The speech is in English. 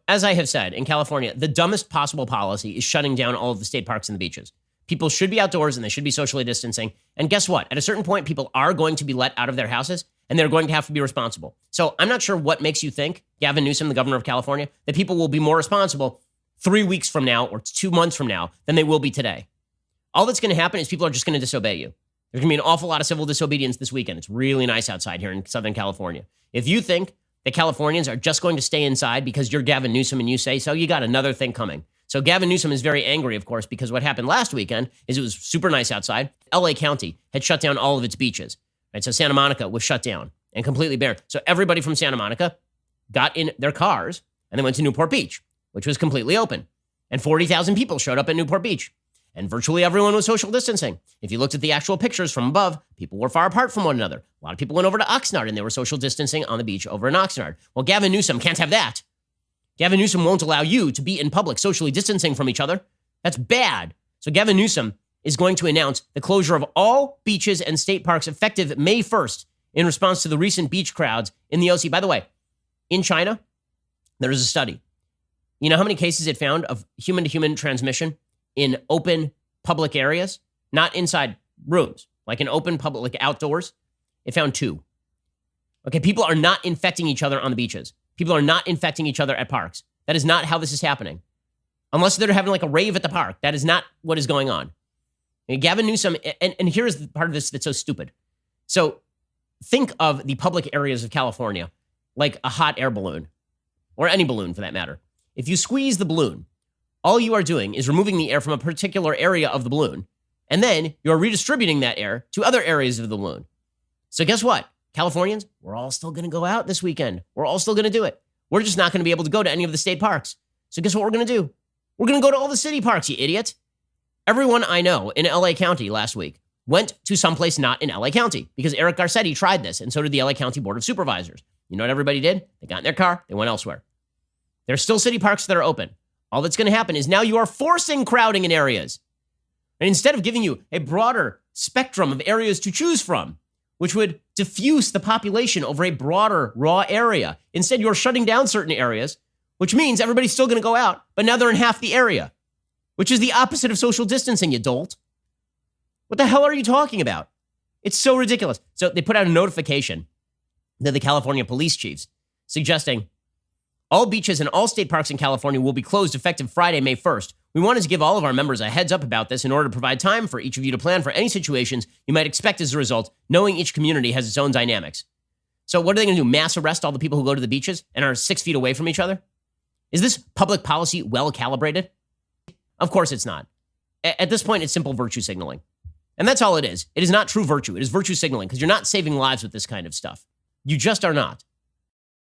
as I have said, in California, the dumbest possible policy is shutting down all of the state parks and the beaches. People should be outdoors and they should be socially distancing. And guess what? At a certain point, people are going to be let out of their houses and they're going to have to be responsible. So I'm not sure what makes you think, Gavin Newsom, the governor of California, that people will be more responsible 3 weeks from now or 2 months from now than they will be today. All that's going to happen is people are just going to disobey you. There's going to be an awful lot of civil disobedience this weekend. It's really nice outside here in Southern California. If you think that Californians are just going to stay inside because you're Gavin Newsom and you say so, you got another thing coming. So Gavin Newsom is very angry, of course, because what happened last weekend is it was super nice outside. LA County had shut down all of its beaches. Right? So Santa Monica was shut down and completely barren. So everybody from Santa Monica got in their cars and they went to Newport Beach, which was completely open. And 40,000 people showed up at Newport Beach. And virtually everyone was social distancing. If you looked at the actual pictures from above, people were far apart from one another. A lot of people went over to Oxnard and they were social distancing on the beach over in Oxnard. Well, Gavin Newsom can't have that. Gavin Newsom won't allow you to be in public socially distancing from each other. That's bad. So Gavin Newsom is going to announce the closure of all beaches and state parks effective May 1st in response to the recent beach crowds in the OC. By the way, in China, there is a study. You know how many cases it found of human-to-human transmission in open public areas, not inside rooms, like in open public, like outdoors? It found 2. Okay, people are not infecting each other on the beaches. People are not infecting each other at parks. That is not how this is happening. Unless they're having like a rave at the park. That is not what is going on. And Gavin Newsom, and here's the part of this that's so stupid. So think of the public areas of California like a hot air balloon, or any balloon for that matter. If you squeeze the balloon, all you are doing is removing the air from a particular area of the balloon, and then you're redistributing that air to other areas of the balloon. So guess what? Californians, we're all still going to go out this weekend. We're all still going to do it. We're just not going to be able to go to any of the state parks. So guess what we're going to do? We're going to go to all the city parks, you idiot. Everyone I know in LA County last week went to someplace not in LA County because Eric Garcetti tried this, and so did the LA County Board of Supervisors. You know what everybody did? They got in their car. They went elsewhere. There's still city parks that are open. All that's going to happen is now you are forcing crowding in areas. And instead of giving you a broader spectrum of areas to choose from, which would diffuse the population over a broader, raw area, instead you're shutting down certain areas, which means everybody's still going to go out, but now they're in half the area, which is the opposite of social distancing, you dolt. What the hell are you talking about? It's so ridiculous. So they put out a notification to the California police chiefs suggesting all beaches and all state parks in California will be closed effective Friday, May 1st. We wanted to give all of our members a heads up about this in order to provide time for each of you to plan for any situations you might expect as a result, knowing each community has its own dynamics. So what are they going to do? Mass arrest all the people who go to the beaches and are 6 feet away from each other? Is this public policy well calibrated? Of course it's not. At this point, it's simple virtue signaling. And that's all it is. It is not true virtue. It is virtue signaling because you're not saving lives with this kind of stuff. You just are not.